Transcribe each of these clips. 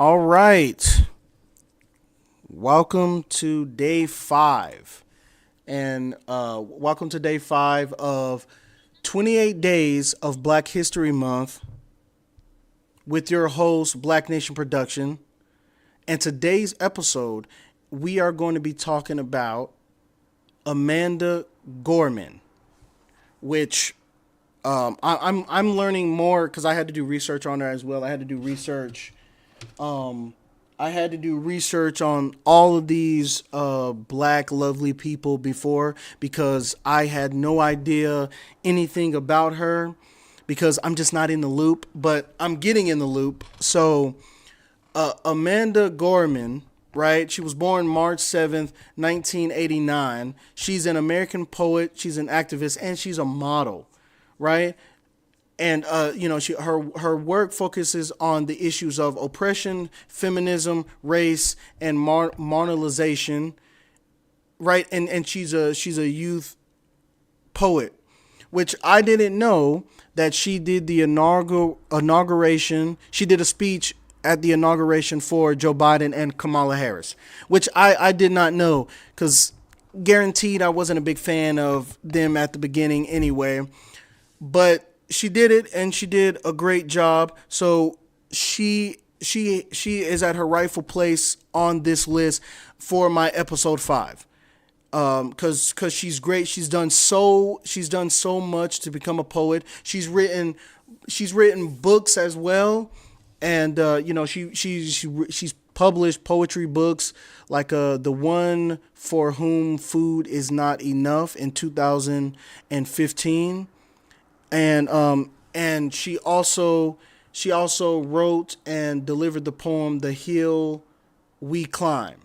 All right. Welcome to day five. And welcome to day five of 28 Days of Black History Month with your host, Black Nation Production. And today's episode, we are going to be talking about Amanda Gorman, which I'm learning more because I had to do research on her as well. Um, I had to do research on all of these black lovely people before because I had no idea anything about her because I'm just not in the loop, but I'm getting in the loop. So Amanda Gorman, right? She was born March 7th, 1989. She's an American poet, she's an activist, and she's a model, right? And her work focuses on the issues of oppression, feminism, race, and marginalization, right? And she's a youth poet, which I didn't know that she did the inauguration. She did a speech at the inauguration for Joe Biden and Kamala Harris, which I did not know because guaranteed I wasn't a big fan of them at the beginning anyway. But she did it and she did a great job. So she is at her rightful place on this list for my episode 5. Cause she's great. She's done so much to become a poet. She's written books as well, and she's published poetry books like the one for whom food is not enough in 2015, and she also wrote and delivered the poem "The Hill We Climb."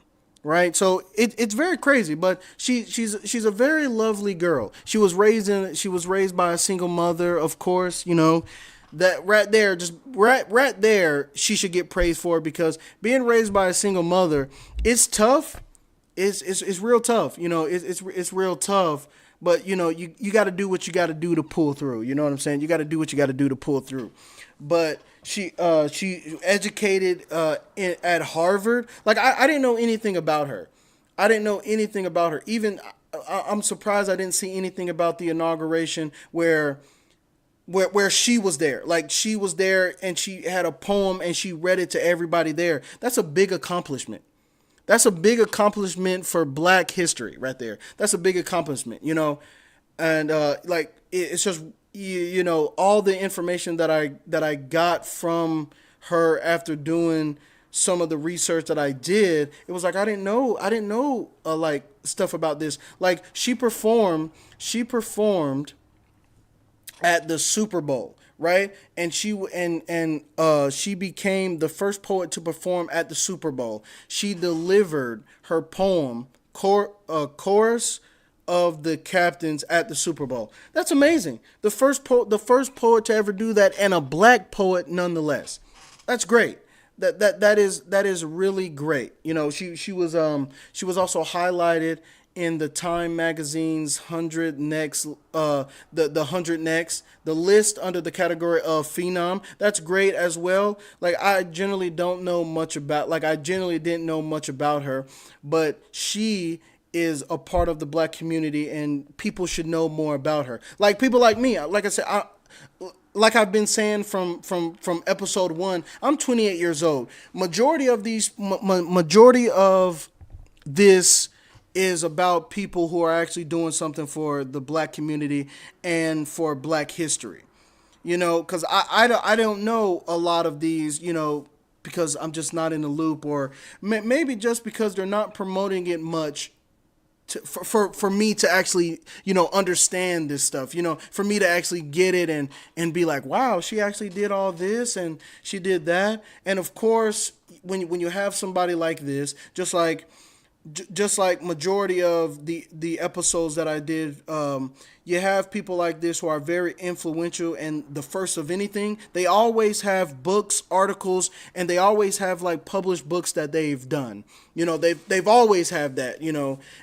Right, so it's very crazy, but she's a very lovely girl. She was raised by a single mother, of course. That right there, just right there, she should get praised for it because being raised by a single mother, it's tough. It's real tough. It's real tough. But you got to do what you got to do to pull through. You know what I'm saying? You got to do what you got to do to pull through. But she educated at Harvard. Like I didn't know anything about her. I didn't know anything about her. Even I'm surprised I didn't see anything about the inauguration where she was there. Like she was there and she had a poem and she read it to everybody there. That's a big accomplishment. That's a big accomplishment for Black history right there. That's a big accomplishment. And it's just all the information that I got from her after doing some of the research that I did. It was like I didn't know like stuff about this. Like she performed at the Super Bowl, right? And she became the first poet to perform at the Super Bowl. She delivered her poem chorus of the captains at the Super Bowl. That's amazing. The first poet to ever do that, and a black poet nonetheless. That's great. That is really great. She was also highlighted in the Time magazine's 100 Next, the 100 Next, the list under the category of Phenom. That's great as well. Like I generally didn't know much about her, but she is a part of the black community and people should know more about her. Like people like me, like I said, like I've been saying from episode 1, I'm 28 years old. Majority of this is about people who are actually doing something for the black community and for black history. Because I don't know a lot of these, because I'm just not in the loop, or maybe just because they're not promoting it much for me to actually understand this stuff, for me to actually get it and be like, wow, she actually did all this and she did that. And of course, when you have somebody like this, just like majority of the episodes that I did, you have people like this who are very influential and the first of anything. They always have books, articles, and they always have like published books that they've done. They've always have that.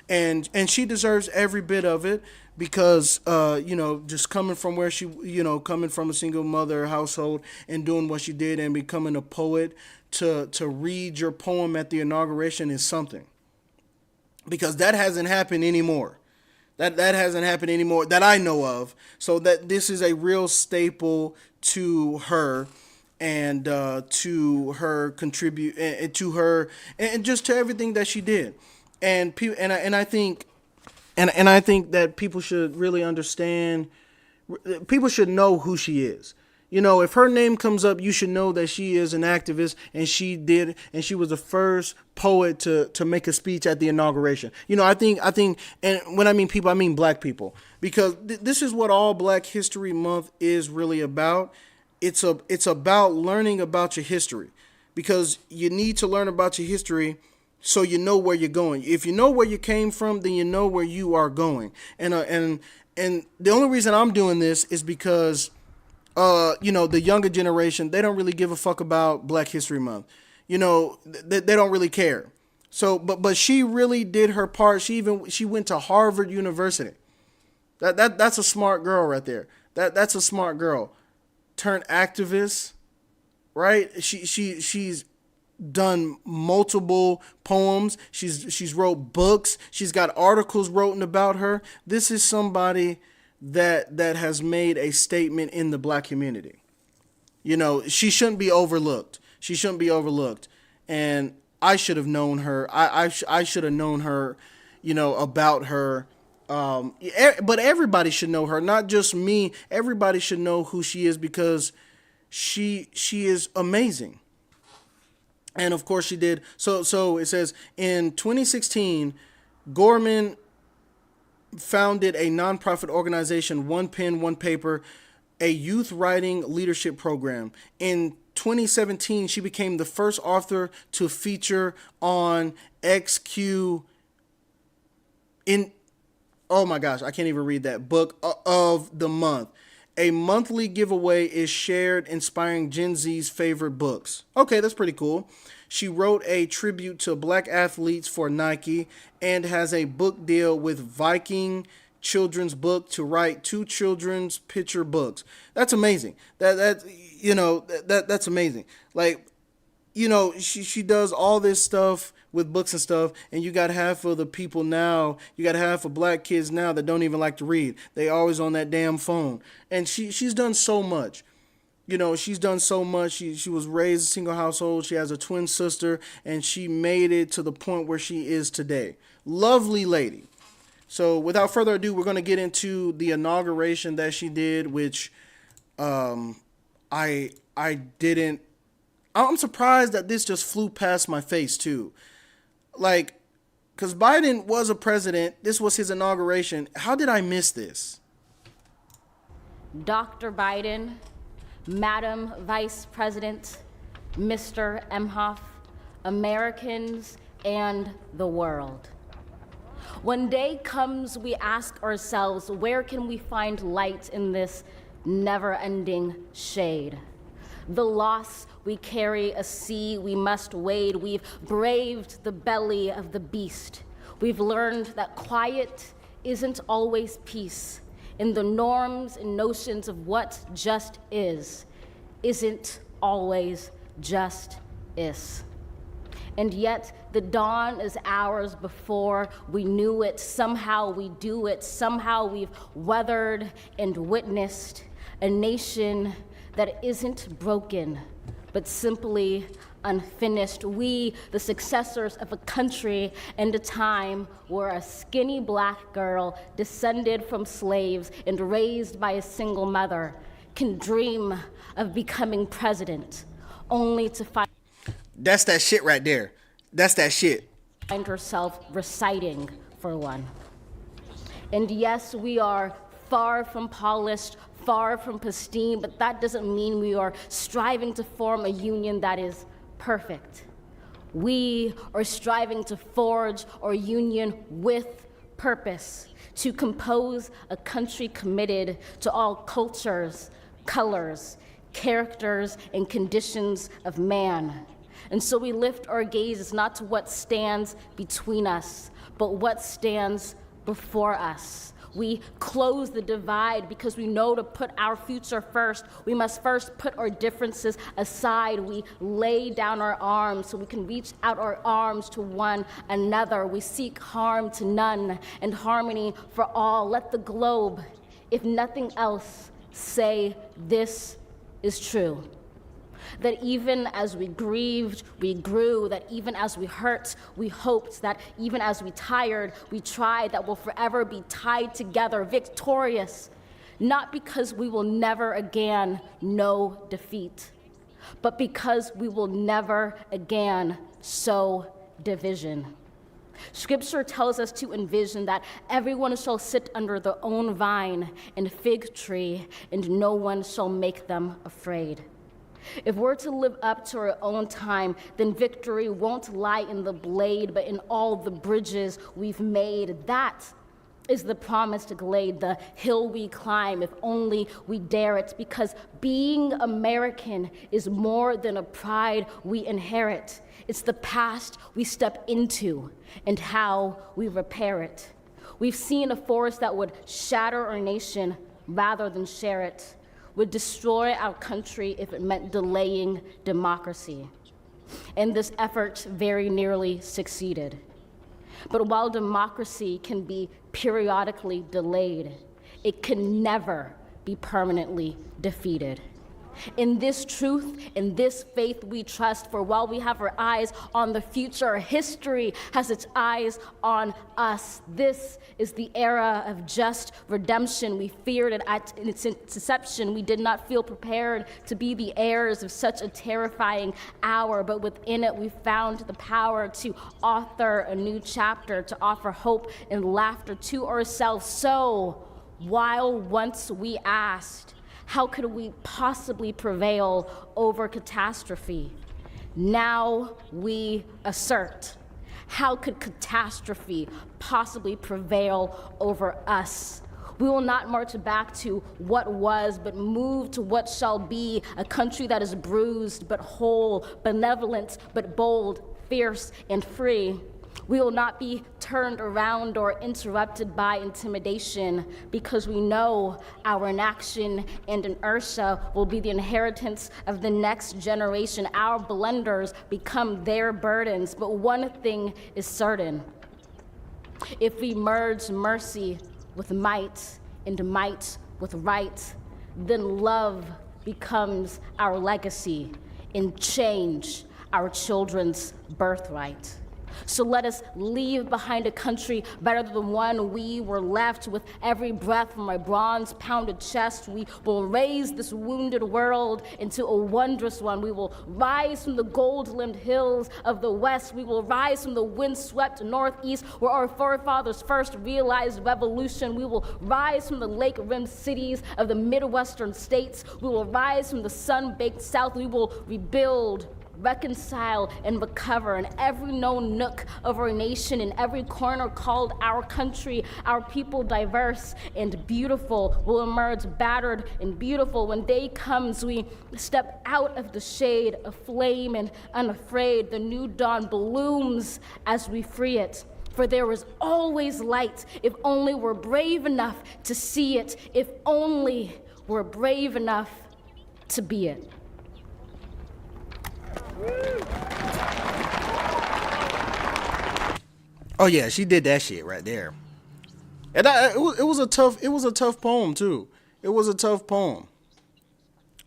And she deserves every bit of it because just coming from where she, coming from a single mother household and doing what she did and becoming a poet, to read your poem at the inauguration is something, because that hasn't happened anymore. That hasn't happened anymore that I know of. So that this is a real staple to her, and to her contribute, and to her, and just to everything that she did. And people, and I think, and I think that people should really understand. People should know who she is. If her name comes up, you should know that she is an activist, and she was the first poet to make a speech at the inauguration. I think, and when I mean people, I mean black people, because this is what all Black History Month is really about. It's about learning about your history, because you need to learn about your history so you know where you're going. If you know where you came from, then you know where you are going. And the only reason I'm doing this is because the younger generation, they don't really give a fuck about Black History Month. They don't really care. So, but she really did her part. She went to Harvard University. That's a smart girl right there. That's a smart girl. Turned activist, right? She's done multiple poems. She's wrote books. She's got articles written about her. This is somebody that has made a statement in the Black community. She shouldn't be overlooked. She shouldn't be overlooked. And I should have known her. I should have known her, about her. But everybody should know her, not just me. Everybody should know who she is, because she is amazing. And of course she did. So it says in 2016, Gorman founded a nonprofit organization, One Pen, One Paper, a youth writing leadership program. In 2017, she became the first author to feature on XQ in, oh my gosh, I can't even read that, book of the month. A monthly giveaway is shared inspiring Gen Z's favorite books. Okay, that's pretty cool. She wrote a tribute to Black athletes for Nike and has a book deal with Viking Children's Book to write 2 children's picture books. That's amazing. That's amazing. Like, she does all this stuff with books and stuff, and you got half of the people now, you got half of Black kids now that don't even like to read. They always on that damn phone. And she's done so much. She's done so much. She was raised a single household. She has a twin sister, and she made it to the point where she is today. Lovely lady. So without further ado, we're going to get into the inauguration that she did, which I didn't. I'm surprised that this just flew past my face too. Like, because Biden was a president. This was his inauguration. How did I miss this? Dr. Biden, Madam Vice President, Mr. Emhoff, Americans, and the world. When day comes, we ask ourselves, where can we find light in this never-ending shade? The loss we carry, a sea we must wade. We've braved the belly of the beast. We've learned that quiet isn't always peace. In the norms and notions of what just isn't always just is. And yet the dawn is hours before we knew it. Somehow we do it. Somehow we've weathered and witnessed a nation that isn't broken, but simply unfinished. We, the successors of a country and a time where a skinny Black girl descended from slaves and raised by a single mother can dream of becoming president, only to find That's that shit right there. That's that shit. herself reciting for one. And yes, we are far from polished, far from pristine, but that doesn't mean we are striving to form a union that is perfect. We are striving to forge our union with purpose, to compose a country committed to all cultures, colors, characters, and conditions of man. And so we lift our gazes not to what stands between us, but what stands before us. We close the divide because we know to put our future first. We must first put our differences aside. We lay down our arms so we can reach out our arms to one another. We seek harm to none and harmony for all. Let the globe, if nothing else, say this is true. That even as we grieved, we grew. That even as we hurt, we hoped. That even as we tired, we tried. That we'll forever be tied together, victorious. Not because we will never again know defeat, but because we will never again sow division. Scripture tells us to envision that everyone shall sit under their own vine and fig tree, and no one shall make them afraid. If we're to live up to our own time, then victory won't lie in the blade, but in all the bridges we've made. That is the promised glade, the hill we climb, if only we dare it, because being American is more than a pride we inherit. It's the past we step into and how we repair it. We've seen a force that would shatter our nation rather than share it, would destroy our country if it meant delaying democracy. And this effort very nearly succeeded. But while democracy can be periodically delayed, it can never be permanently defeated. In this truth, in this faith we trust, for while we have our eyes on the future, history has its eyes on us. This is the era of just redemption. We feared it at its inception. We did not feel prepared to be the heirs of such a terrifying hour, but within it we found the power to author a new chapter, to offer hope and laughter to ourselves. So, while once we asked, how could we possibly prevail over catastrophe? Now we assert, how could catastrophe possibly prevail over us? We will not march back to what was, but move to what shall be, a country that is bruised but whole, benevolent but bold, fierce and free. We will not be turned around or interrupted by intimidation, because we know our inaction and inertia will be the inheritance of the next generation. Our blunders become their burdens. But one thing is certain: if we merge mercy with might and might with right, then love becomes our legacy and change our children's birthright. So let us leave behind a country better than the one we were left. With every breath from my bronze-pounded chest, we will raise this wounded world into a wondrous one. We will rise from the gold-limbed hills of the west. We will rise from the wind-swept northeast, where our forefathers first realized revolution. We will rise from the lake-rimmed cities of the Midwestern states. We will rise from the sun-baked south. We will rebuild, reconcile, and recover in every known nook of our nation, in every corner called our country. Our people, diverse and beautiful, will emerge battered and beautiful. When day comes, we step out of the shade, aflame and unafraid. The new dawn blooms as we free it. For there is always light, if only we're brave enough to see it, if only we're brave enough to be it. Oh yeah, she did that shit right there, and it was a tough poem too. It was a tough poem.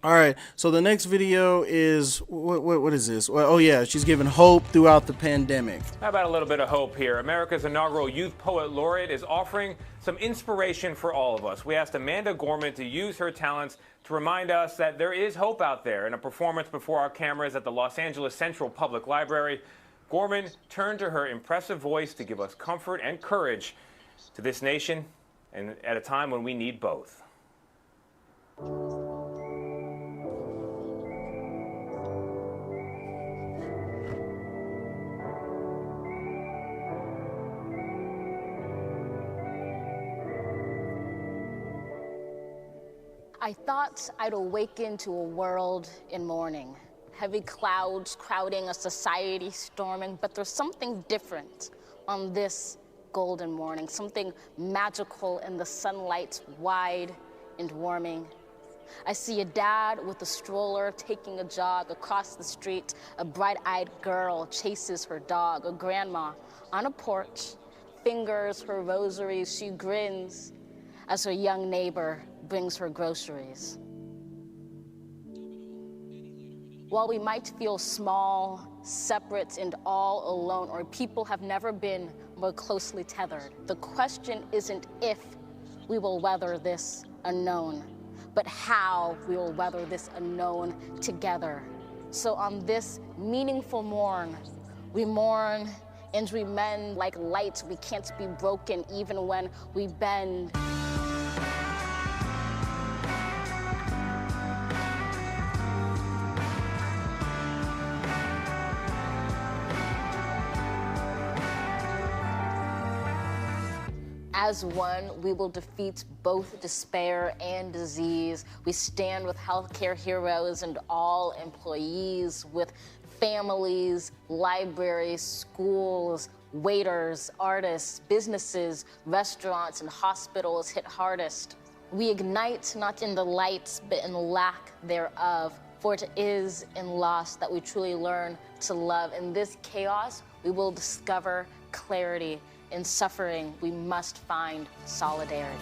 All right, so the next video is what is this? Well, oh yeah, she's giving hope throughout the pandemic. How about a little bit of hope here? America's inaugural Youth Poet Laureate is offering some inspiration for all of us. We asked Amanda Gorman to use her talents to remind us that there is hope out there. In a performance before our cameras at the Los Angeles Central Public Library, Gorman turned to her impressive voice to give us comfort and courage to this nation, and at a time when we need both. I thought I'd awaken to a world in mourning, heavy clouds crowding, a society storming, but there's something different on this golden morning, something magical in the sunlight, wide and warming. I see a dad with a stroller taking a jog across the street. A bright-eyed girl chases her dog. A grandma on a porch fingers her rosaries. She grins as her young neighbor brings her groceries. While we might feel small, separate, and all alone, our people have never been more closely tethered. The question isn't if we will weather this unknown, but how we will weather this unknown together. So on this meaningful morn, we mourn and we mend like light. We can't be broken even when we bend. As one, we will defeat both despair and disease. We stand with healthcare heroes and all employees, with families, libraries, schools, waiters, artists, businesses, restaurants, and hospitals hit hardest. We ignite not in the light, but in the lack thereof. For it is in loss that we truly learn to love. In this chaos, we will discover clarity. In suffering, we must find solidarity.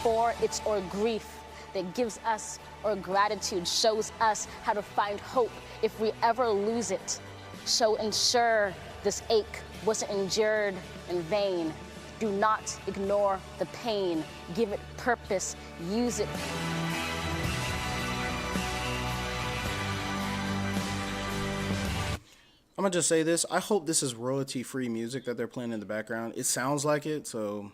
For it's our grief that gives us our gratitude, shows us how to find hope if we ever lose it. So ensure this ache wasn't endured in vain. Do not ignore the pain. Give it purpose. Use it. I'm gonna just say this. I hope this is royalty-free music that they're playing in the background. It sounds like it, so.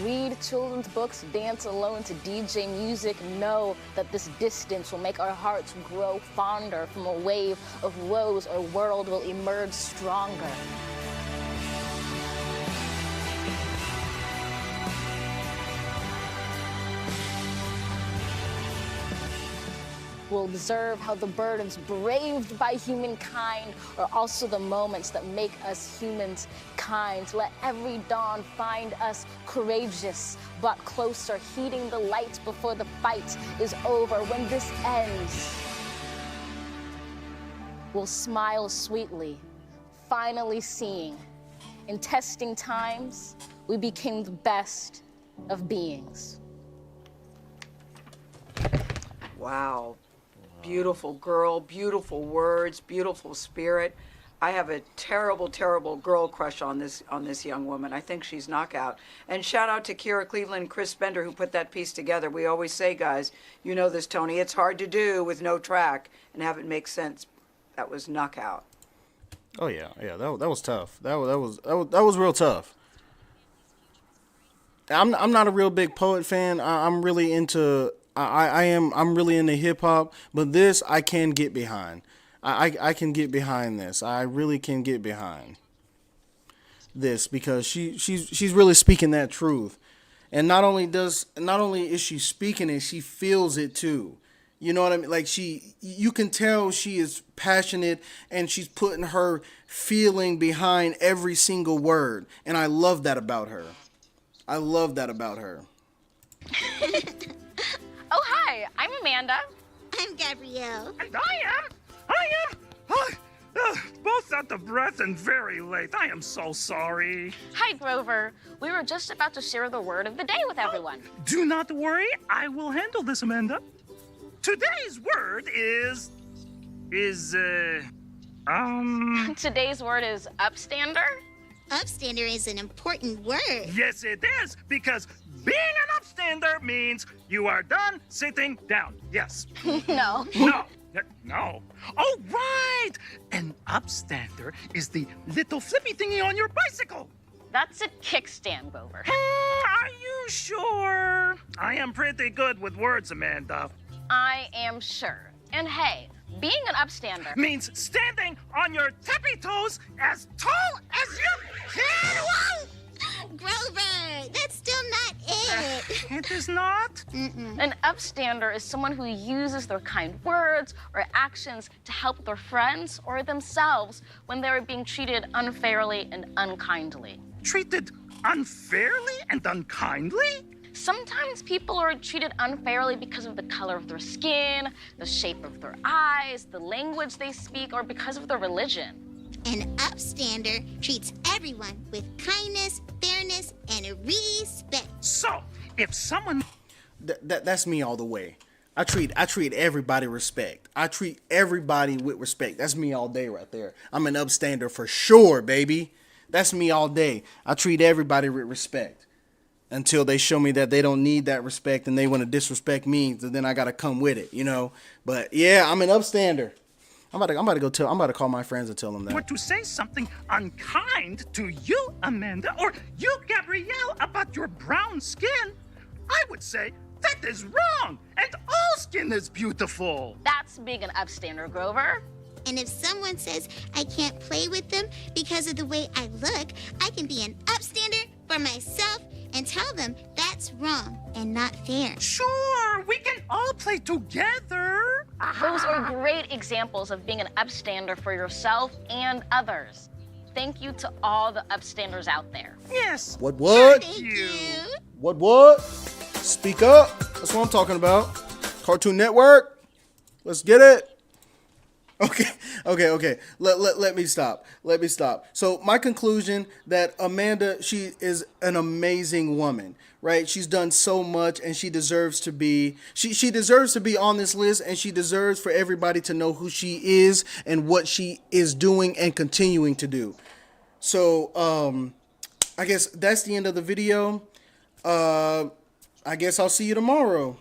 Read children's books, dance alone to DJ music. Know that this distance will make our hearts grow fonder. From a wave of woes, our world will emerge stronger. We'll observe how the burdens braved by humankind are also the moments that make us humans kind. Let every dawn find us courageous, brought closer, heeding the light before the fight is over. When this ends, we'll smile sweetly, finally seeing. In testing times, we became the best of beings. Wow. Beautiful girl, beautiful words, beautiful spirit. I have a terrible, terrible girl crush on this young woman. I think she's knockout. And shout out to Kira Cleveland and Chris Bender who put that piece together. We always say, guys, you know this, Tony, it's hard to do with no track and have it make sense. That was knockout. Oh yeah, that was tough. That was real tough. I'm not a real big poet fan. I'm really into. I'm really into hip hop, but this I can get behind. I can get behind this. I really can get behind this because she's really speaking that truth. And not only is she speaking it, she feels it too. You know what I mean? Like you can tell she is passionate and she's putting her feeling behind every single word. And I love that about her. Oh, hi, I'm Amanda. I'm Gabrielle. And I am both out of breath and very late. I am so sorry. Hi, Grover. We were just about to share the word of the day with everyone. Do not worry, I will handle this, Amanda. Today's word is Today's word is upstander. Upstander is an important word. Yes, it is, because being an upstander means you are done sitting down. Yes. No. No. Oh, right. An upstander is the little flippy thingy on your bicycle. That's a kickstand, Grover. Are you sure? I am pretty good with words, Amanda. I am sure. And hey, being an upstander Means standing on your tippy toes as tall as you can. Whoa! Grover! That's still not it. It is not? An upstander is someone who uses their kind words or actions to help their friends or themselves when they are being treated unfairly and unkindly. Treated unfairly and unkindly? Sometimes people are treated unfairly because of the color of their skin, the shape of their eyes, the language they speak, or because of their religion. An upstander treats everyone with kindness, fairness, and respect. So, if someone... That's me all the way. I treat everybody respect. I treat everybody with respect. That's me all day right there. I'm an upstander for sure, baby. That's me all day. I treat everybody with respect until they show me that they don't need that respect and they want to disrespect me. So then I got to come with it, you know. But yeah, I'm an upstander. I'm about to call my friends and tell them that. were to say something unkind to you, Amanda, or you, Gabrielle, about your brown skin, I would say that is wrong, and all skin is beautiful. That's being an upstander, Grover. And if someone says I can't play with them because of the way I look, I can be an upstander for myself and tell them that's wrong and not fair. Sure, we can all play together. Those are great examples of being an upstander for yourself and others. Thank you to all the upstanders out there. Yes. What? Thank you. What? Speak up. That's what I'm talking about. Cartoon Network. Let's get it. Okay. Let me stop. So my conclusion that Amanda, she is an amazing woman, right? She's done so much and she deserves to be, she deserves to be on this list, and she deserves for everybody to know who she is and what she is doing and continuing to do. So, I guess that's the end of the video. I guess I'll see you tomorrow.